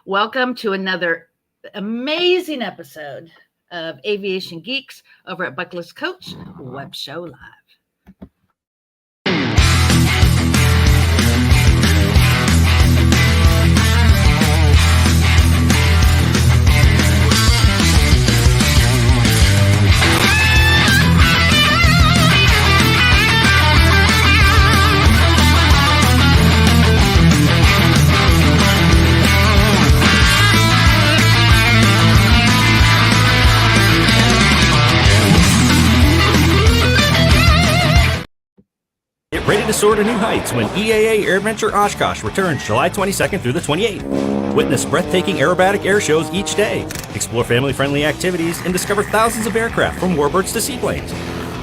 Welcome to another amazing episode of Aviation Geeks over at Buckless Coach Web Show Live. Get ready to soar to new heights when EAA AirVenture Oshkosh returns July 22nd through the 28th. Witness breathtaking aerobatic air shows each day, explore family-friendly activities, and discover thousands of aircraft from warbirds to seaplanes.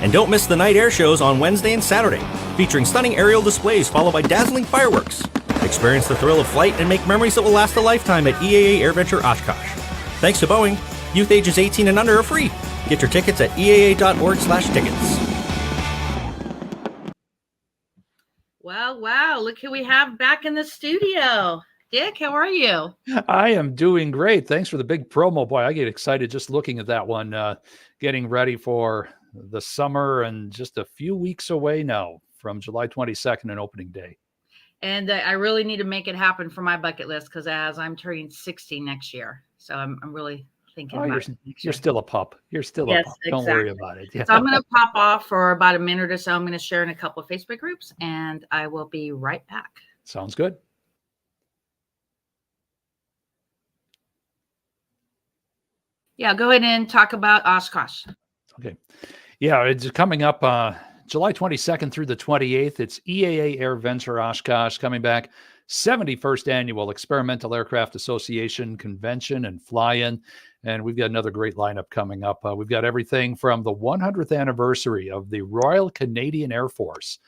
And don't miss the night air shows on Wednesday and Saturday, featuring stunning aerial displays followed by dazzling fireworks. Experience the thrill of flight and make memories that will last a lifetime at EAA AirVenture Oshkosh. Thanks to Boeing, youth ages 18 and under are free. Get your tickets at eaa.org/tickets. Wow, look who we have back in the studio. Dick, how are you? I am doing great. Thanks for the big promo, boy. I get excited just looking at that one, getting ready for the summer and just a few weeks away now from July 22nd and opening day. And I really need to make it happen for my bucket list because as I'm turning 60 next year. So I'm really thinking about it. You're still a pup. You're still a pup. Don't worry about it. Yeah. So I'm going to pop off for about a minute or so. I'm going to share in a couple of Facebook groups and I will be right back. Sounds good. Yeah, go ahead and talk about Oshkosh. Okay. Yeah, it's coming up July 22nd through the 28th. It's EAA AirVenture Oshkosh coming back. 71st Annual Experimental Aircraft Association Convention and Fly-In. And we've got another great lineup coming up. We've got everything from the 100th anniversary of the Royal Canadian Air Force.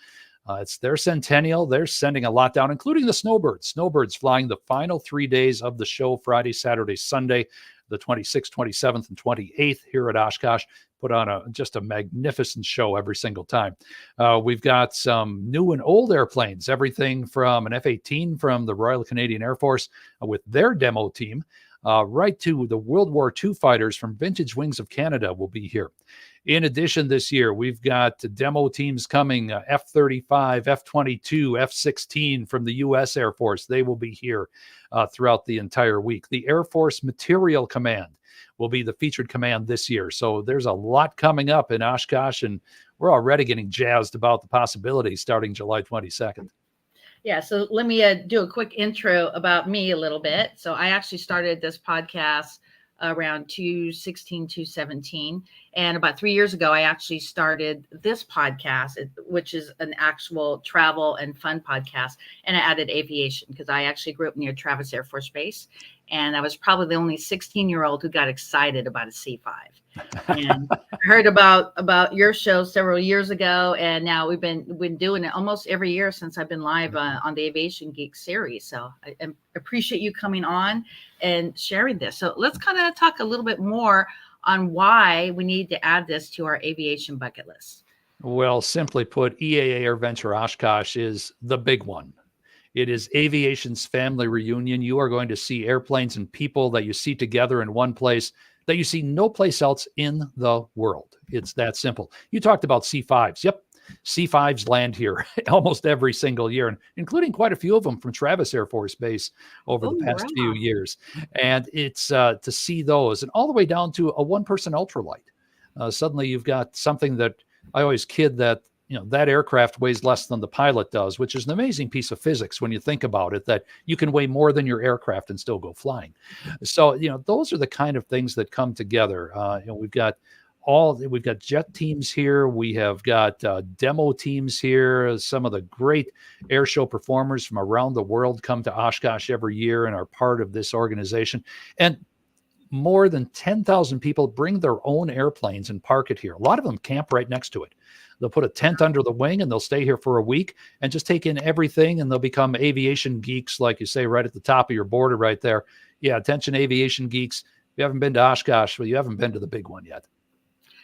It's their centennial. They're sending a lot down, including the Snowbirds. Snowbirds flying the final 3 days of the show, Friday, Saturday, Sunday, the 26th, 27th, and 28th here at Oshkosh. Put on just a magnificent show every single time. We've got some new and old airplanes, everything from an F-18 from the Royal Canadian Air Force with their demo team, right to the World War II fighters from Vintage Wings of Canada will be here. In addition, this year, we've got demo teams coming, F-35, F-22, F-16 from the U.S. Air Force. They will be here throughout the entire week. The Air Force Material Command will be the featured command this year. So there's a lot coming up in Oshkosh, and we're already getting jazzed about the possibilities starting July 22nd. Yeah, so let me do a quick intro about me a little bit. So I actually started this podcast around 2017. And about 3 years ago, I actually started this podcast, which is an actual travel and fun podcast. And I added aviation because I actually grew up near Travis Air Force Base. And I was probably the only 16-year-old who got excited about a C5. And I heard about your show several years ago. And now we've been doing it almost every year since I've been live on the Aviation Geek series. So I appreciate you coming on and sharing this. So let's kind of talk a little bit more on why we need to add this to our aviation bucket list. Well, simply put, EAA AirVenture Oshkosh is the big one. It is aviation's family reunion. You are going to see airplanes and people that you see together in one place that you see no place else in the world. It's that simple. You talked about C5s. Yep. C5s land here almost every single year, and including quite a few of them from Travis Air Force Base over the past few years. And it's to see those, and all the way down to a one-person ultralight. Suddenly you've got something that I always kid that, that aircraft weighs less than the pilot does, which is an amazing piece of physics when you think about it, that you can weigh more than your aircraft and still go flying. So, those are the kind of things that come together. We've got jet teams here. We have got demo teams here. Some of the great air show performers from around the world come to Oshkosh every year and are part of this organization. And more than 10,000 people bring their own airplanes and park it here. A lot of them camp right next to it. They'll put a tent under the wing and they'll stay here for a week and just take in everything, and they'll become aviation geeks, like you say, right at the top of your border right there. Yeah, attention aviation geeks. If you haven't been to Oshkosh, well, you haven't been to the big one yet.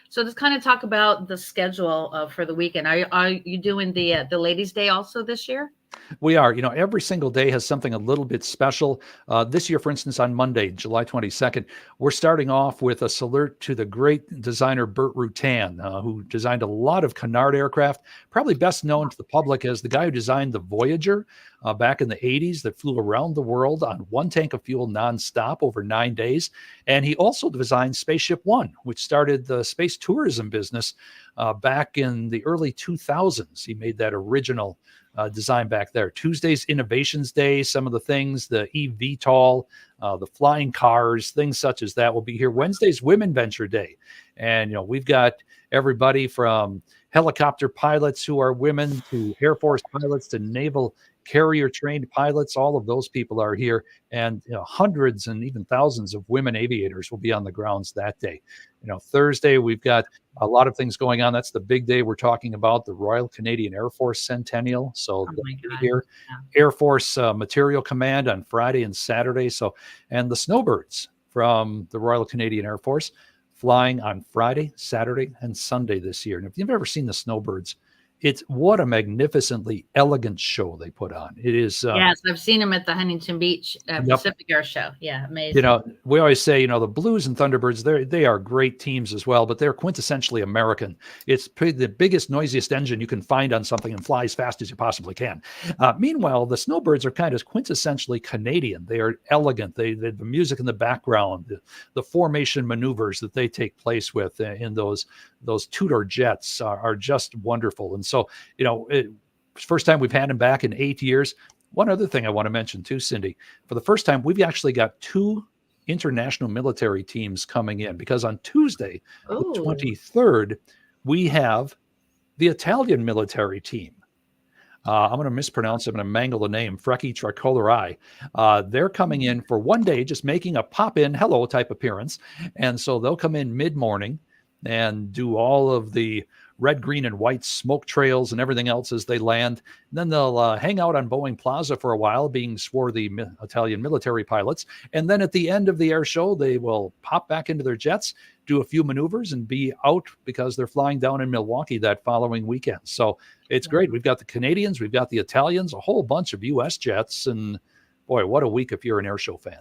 So let's kind of talk about the schedule for the weekend. Are you doing the Ladies' Day also this year? We are. Every single day has something a little bit special. This year, for instance, on Monday, July 22nd, we're starting off with a salute to the great designer Burt Rutan, who designed a lot of Canard aircraft, probably best known to the public as the guy who designed the Voyager back in the 80s that flew around the world on one tank of fuel nonstop over 9 days. And he also designed Spaceship One, which started the space tourism business back in the early 2000s. He made that original design back there. Tuesday's Innovations Day, some of the things, the eVTOL, the flying cars, things such as that will be here. Wednesday's Women Venture Day. And, we've got everybody from helicopter pilots who are women to Air Force pilots to naval carrier trained pilots. All of those people are here, and hundreds and even thousands of women aviators will be on the grounds that day. Thursday we've got a lot of things going on. That's the big day we're talking about, the Royal Canadian Air Force Centennial. So here, Air Force Material Command on Friday and Saturday. And the Snowbirds from the Royal Canadian Air Force flying on Friday, Saturday, and Sunday this year. And if you've ever seen the Snowbirds, it's what a magnificently elegant show they put on. It is. Yes, I've seen them at the Huntington Beach Pacific Air Show. Yeah, amazing. We always say, the Blues and Thunderbirds, they are great teams as well, but they're quintessentially American. It's the biggest, noisiest engine you can find on something and fly as fast as you possibly can. Meanwhile, the Snowbirds are kind of quintessentially Canadian. They are elegant. The music in the background, the formation maneuvers that they take place with in those Tudor jets are just wonderful. And so, first time we've had him back in 8 years. One other thing I want to mention too, Cindy, for the first time, we've actually got 2 international military teams coming in, because on Tuesday, the 23rd, we have the Italian military team. I'm going to mispronounce it. I'm going to mangle the name, Frecci Tricolori. They're coming in for one day, just making a pop-in hello type appearance. And so they'll come in mid-morning and do all of the red, green, and white smoke trails and everything else as they land. And then they'll hang out on Boeing Plaza for a while, being swarthy Italian military pilots. And then at the end of the air show, they will pop back into their jets, do a few maneuvers, and be out because they're flying down in Milwaukee that following weekend. So it's great. We've got the Canadians, we've got the Italians, a whole bunch of U.S. jets. And boy, what a week if you're an air show fan.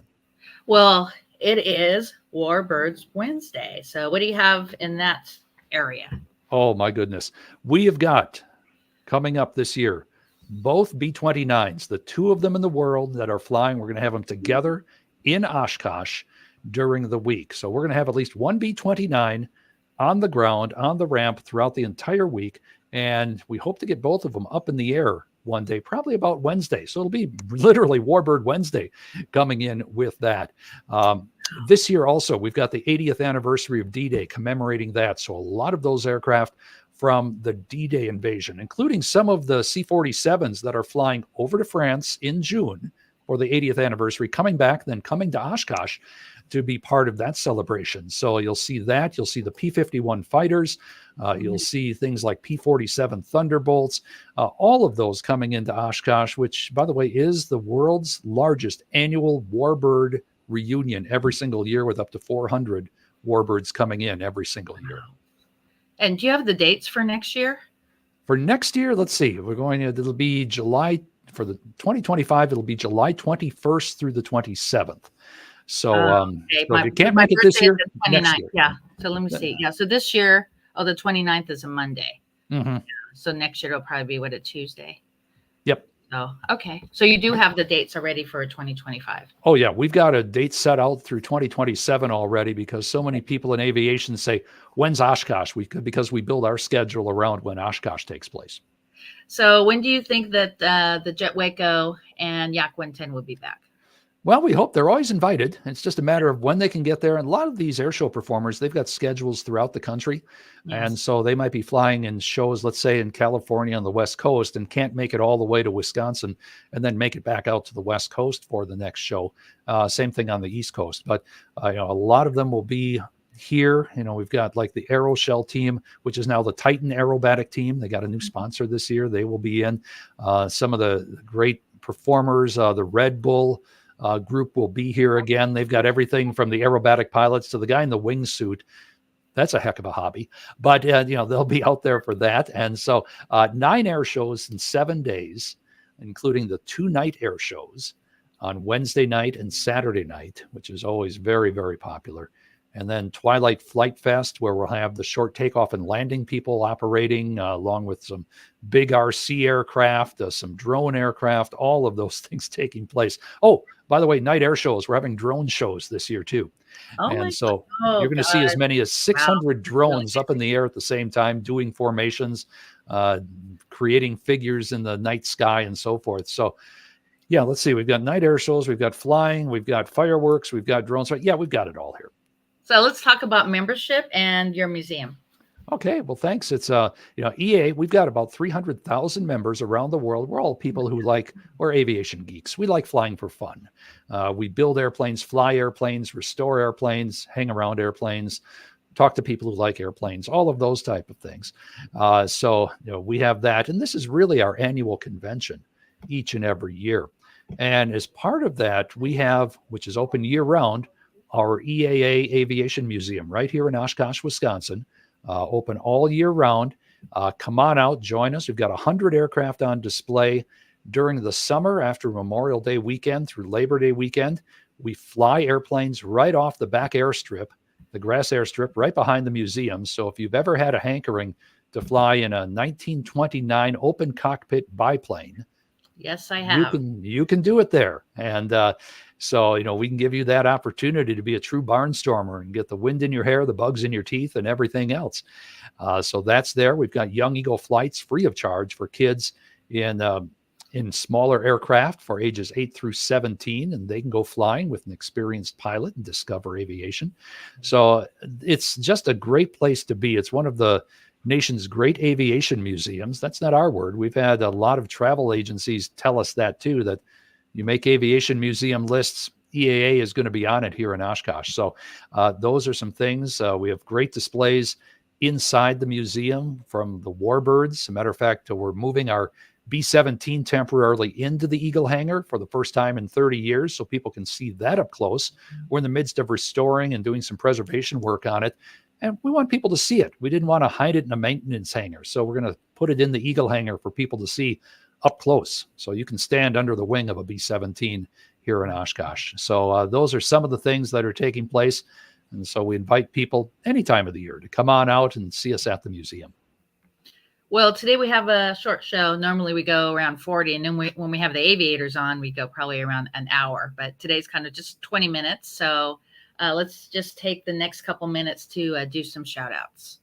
Well, it is Warbirds Wednesday. So what do you have in that area? Oh, my goodness. We have got coming up this year both B-29s, the 2 of them in the world that are flying. We're going to have them together in Oshkosh during the week. So we're going to have at least one B-29 on the ground, on the ramp throughout the entire week. And we hope to get both of them up in the air one day, probably about Wednesday. So it'll be literally Warbird Wednesday coming in with that. This year also, we've got the 80th anniversary of D-Day commemorating that. So a lot of those aircraft from the D-Day invasion, including some of the C-47s that are flying over to France in June for the 80th anniversary, coming back, then coming to Oshkosh to be part of that celebration. So you'll see that. You'll see the P-51 fighters. You'll see things like P-47 Thunderbolts, all of those coming into Oshkosh, which, by the way, is the world's largest annual Warbird reunion every single year, with up to 400 Warbirds coming in every single year. And do you have the dates for next year? For next year, let's see. It'll be July, for the 2025, it'll be July 21st through the 27th. So, so if you can't make it this year, next year. Yeah. So let me see. Yeah. So this year, the 29th is a Monday. Mm-hmm. So next year it'll probably be a Tuesday. Yep. Oh, okay. So you do have the dates already for 2025. Oh, yeah. We've got a date set out through 2027 already, because so many people in aviation say, when's Oshkosh? Because we build our schedule around when Oshkosh takes place. So when do you think that the Jet Waco and Yak 110 will be back? Well, we hope. They're always invited. It's just a matter of when they can get there. And a lot of these airshow performers, they've got schedules throughout the country. Yes. And so they might be flying in shows, let's say in California on the West Coast, and can't make it all the way to Wisconsin and then make it back out to the West Coast for the next show. Same thing on the East Coast. But a lot of them will be here. We've got like the Aeroshell team, which is now the Titan Aerobatic team. They got a new sponsor this year. They will be in. Some of the great performers, the Red Bull group will be here again. They've got everything from the aerobatic pilots to the guy in the wingsuit. That's a heck of a hobby, but they'll be out there for that. And so 9 air shows in 7 days. including the 2-night air shows on Wednesday night and Saturday night, which is always very, very popular. And then Twilight Flight Fest, where we'll have the short takeoff and landing people operating, along with some big RC aircraft, some drone aircraft, all of those things taking place. Oh, by the way, night air shows. We're having drone shows this year, too. Oh my And so God. you're going to see as many as 600 drones Really up in the air at the same time, doing formations, creating figures in the night sky and so forth. So, yeah, let's see. We've got night air shows. We've got flying. We've got fireworks. We've got drones. Yeah, we've got it all here. So let's talk about membership and your museum. Okay, well, thanks. It's EA. We've got about 300,000 members around the world. We're all people who we're aviation geeks. We like flying for fun. We build airplanes, fly airplanes, restore airplanes, hang around airplanes, talk to people who like airplanes, all of those type of things. So we have that, and this is really our annual convention each and every year. And as part of that, we have, which is open year round, our EAA Aviation Museum right here in Oshkosh, Wisconsin, open all year round. Come on out, join us. We've got 100 aircraft on display during the summer after Memorial Day weekend through Labor Day weekend. We fly airplanes right off the back airstrip, the grass airstrip right behind the museum. So if you've ever had a hankering to fly in a 1929 open cockpit biplane, yes, I have. You can do it there. And so, we can give you that opportunity to be a true barnstormer and get the wind in your hair, the bugs in your teeth, and everything else. So that's there. We've got Young Eagle flights free of charge for kids in smaller aircraft for ages 8 through 17, and they can go flying with an experienced pilot and discover aviation. So it's just a great place to be. It's one of the nation's great aviation museums. That's not our word. We've had a lot of travel agencies tell us that too, that you make aviation museum lists, EAA is going to be on it here in Oshkosh. So those are some things. We have great displays inside the museum from the warbirds. As a matter of fact, we're moving our B-17 temporarily into the Eagle hangar for the first time in 30 years, so people can see that up close. We're in the midst of restoring and doing some preservation work on it, and we want people to see it. We didn't want to hide it in a maintenance hangar, so we're going to put it in the Eagle hangar for people to see up close, so you can stand under the wing of a B-17 here in Oshkosh. So those are some of the things that are taking place, and so we invite people any time of the year to come on out and see us at the museum. Well, today we have a short show. Normally we go around 40, and then when we have the aviators on, we go probably around an hour. But today's kind of just 20 minutes. So let's just take the next couple minutes to do some shout outs.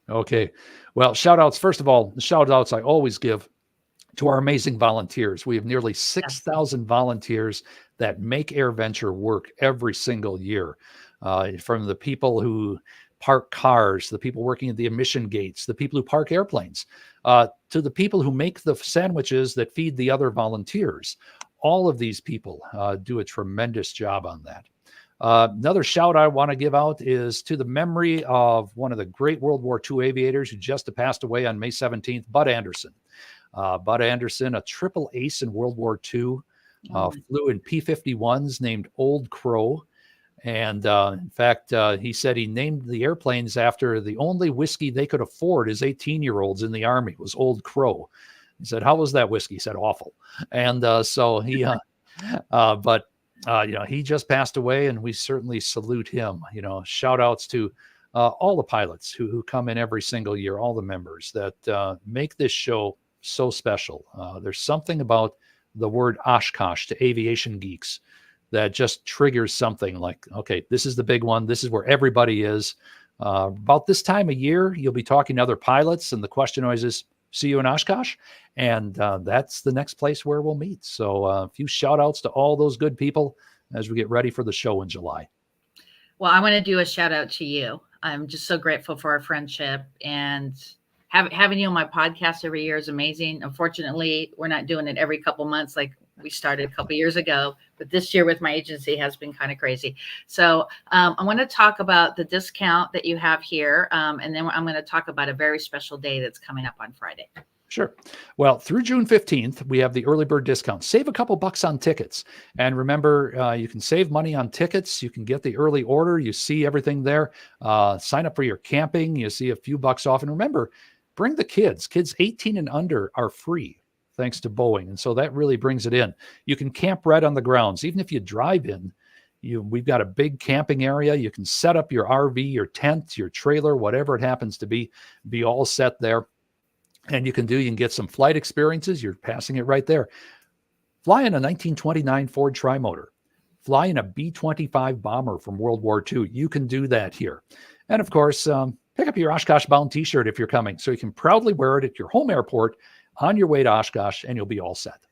Okay. Well, shout outs. First of all, the shout outs I always give to our amazing volunteers. We have nearly 6,000 volunteers that make AirVenture work every single year. From the people who park cars, the people working at the emission gates, the people who park airplanes, to the people who make the sandwiches that feed the other volunteers. All of these people do a tremendous job on that. Another shout I want to give out is to the memory of one of the great World War II aviators who just passed away on May 17th, Bud Anderson. Bud Anderson, a triple ace in World War II, flew in P-51s named Old Crow. And in fact, he said he named the airplanes after the only whiskey they could afford as 18-year-olds in the Army was Old Crow. He said, "How was that whiskey?" He said, "Awful." And so he, he just passed away, and we certainly salute him. Shout outs to all the pilots who come in every single year, all the members that make this show so special. There's something about the word Oshkosh to aviation geeks that just triggers something like, okay, this is the big one. This is where everybody is. About this time of year, you'll be talking to other pilots, and the question always is, see you in Oshkosh? And that's the next place where we'll meet. So a few shout outs to all those good people as we get ready for the show in July. Well, I want to do a shout out to you. I'm just so grateful for our friendship, and having you on my podcast every year is amazing. Unfortunately, we're not doing it every couple months like we started a couple years ago, but this year with my agency has been kind of crazy. So I want to talk about the discount that you have here, and then I'm going to talk about a very special day that's coming up on Friday. Sure. Well, through June 15th, we have the early bird discount. Save a couple bucks on tickets. And remember, you can save money on tickets. You can get the early order. You see everything there. Sign up for your camping. You see a few bucks off. And remember, bring the kids. Kids 18 and under are free. thanks to Boeing. And so that really brings it in. You can camp right on the grounds. Even if you drive in, we've got a big camping area. You can set up your RV, your tent, your trailer, whatever it happens to be all set there. And you can get some flight experiences. You're passing it right there. Fly in a 1929 Ford Trimotor. Fly in a B-25 bomber from World War II. You can do that here. And of course, pick up your Oshkosh Bound t-shirt if you're coming, so you can proudly wear it at your home airport on your way to Oshkosh, and you'll be all set.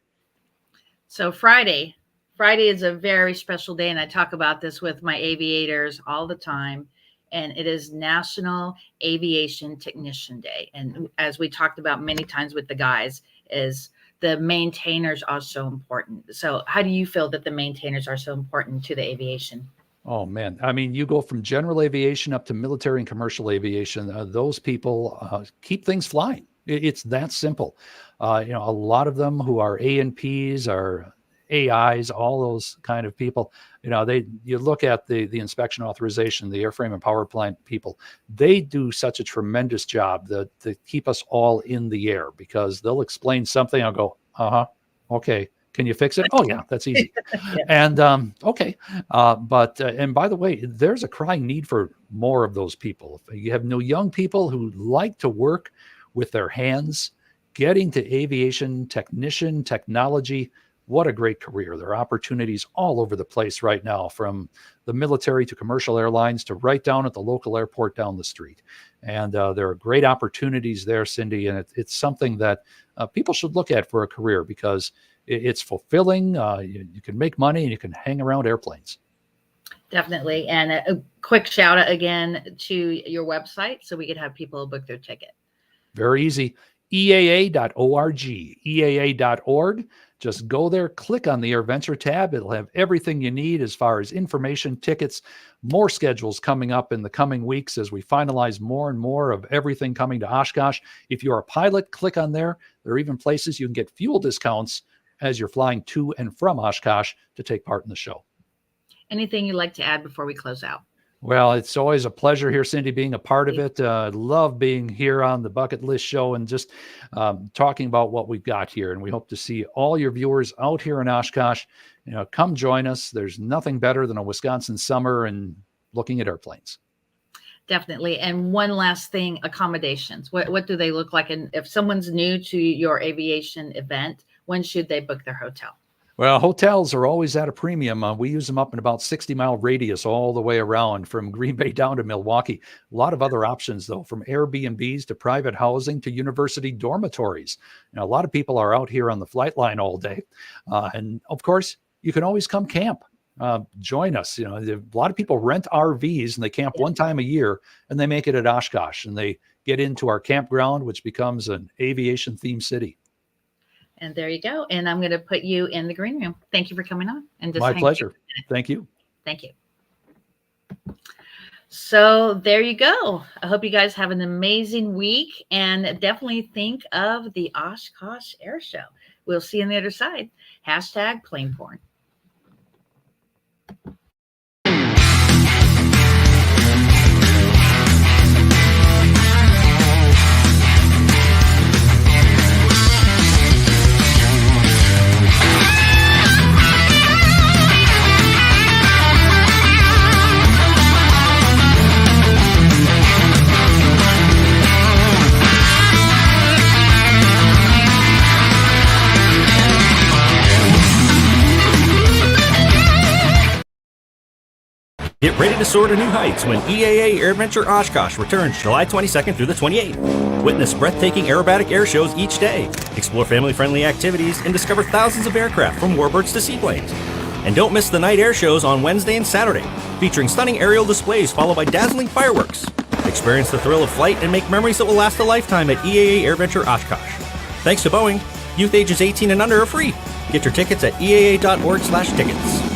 So Friday is a very special day, and I talk about this with my aviators all the time. And it is National Aviation Technician Day. And as we talked about many times with the guys, is the maintainers are so important. So how do you feel that the maintainers are so important to the aviation? Oh, man. I mean, you go from general aviation up to military and commercial aviation. Those people keep things flying. It's that simple. A lot of them who are A&Ps, are AIs, all those kind of people, you look at the inspection authorization, the airframe and power plant people, they do such a tremendous job to keep us all in the air, because they'll explain something. I'll go, okay. Can you fix it? Oh yeah, that's easy. Yeah. And okay. And by the way, there's a crying need for more of those people. If you have no young people who like to work with their hands, getting to aviation technician, technology, what a great career. There are opportunities all over the place right now, from the military to commercial airlines to right down at the local airport down the street. And there are great opportunities there, Cindy. And it's something that people should look at for a career, because it's fulfilling. You can make money and you can hang around airplanes. Definitely. And a quick shout out again to your website, so we could have people book their ticket. Very easy. EAA.org. EAA.org. Just go there, click on the AirVenture tab. It'll have everything you need as far as information, tickets, more schedules coming up in the coming weeks as we finalize more and more of everything coming to Oshkosh. If you're a pilot, click on there. There are even places you can get fuel discounts as you're flying to and from Oshkosh to take part in the show. Anything you'd like to add before we close out? Well, it's always a pleasure here, Cindy, being a part of it. Love being here on the Bucket List Show and just talking about what we've got here. And we hope to see all your viewers out here in Oshkosh. Come join us. There's nothing better than a Wisconsin summer and looking at airplanes. Definitely. And one last thing, accommodations. What do they look like? And if someone's new to your aviation event, when should they book their hotel? Well, hotels are always at a premium. We use them up in about 60-mile radius all the way around from Green Bay down to Milwaukee. A lot of other options, though, from Airbnbs to private housing to university dormitories. A lot of people are out here on the flight line all day. And, of course, you can always come camp. Join us. A lot of people rent RVs and they camp one time a year, and they make it at Oshkosh. And they get into our campground, which becomes an aviation-themed city. And there you go. And I'm going to put you in the green room. Thank you for coming on. And my pleasure. Thank you. Thank you. So there you go. I hope you guys have an amazing week, and definitely think of the Oshkosh Air Show. We'll see you on the other side. #planeporn. Get ready to soar to new heights when EAA AirVenture Oshkosh returns July 22nd through the 28th. Witness breathtaking aerobatic air shows each day, explore family-friendly activities, and discover thousands of aircraft from warbirds to seaplanes. And don't miss the night air shows on Wednesday and Saturday, featuring stunning aerial displays followed by dazzling fireworks. Experience the thrill of flight and make memories that will last a lifetime at EAA AirVenture Oshkosh. Thanks to Boeing, youth ages 18 and under are free. Get your tickets at eaa.org/tickets.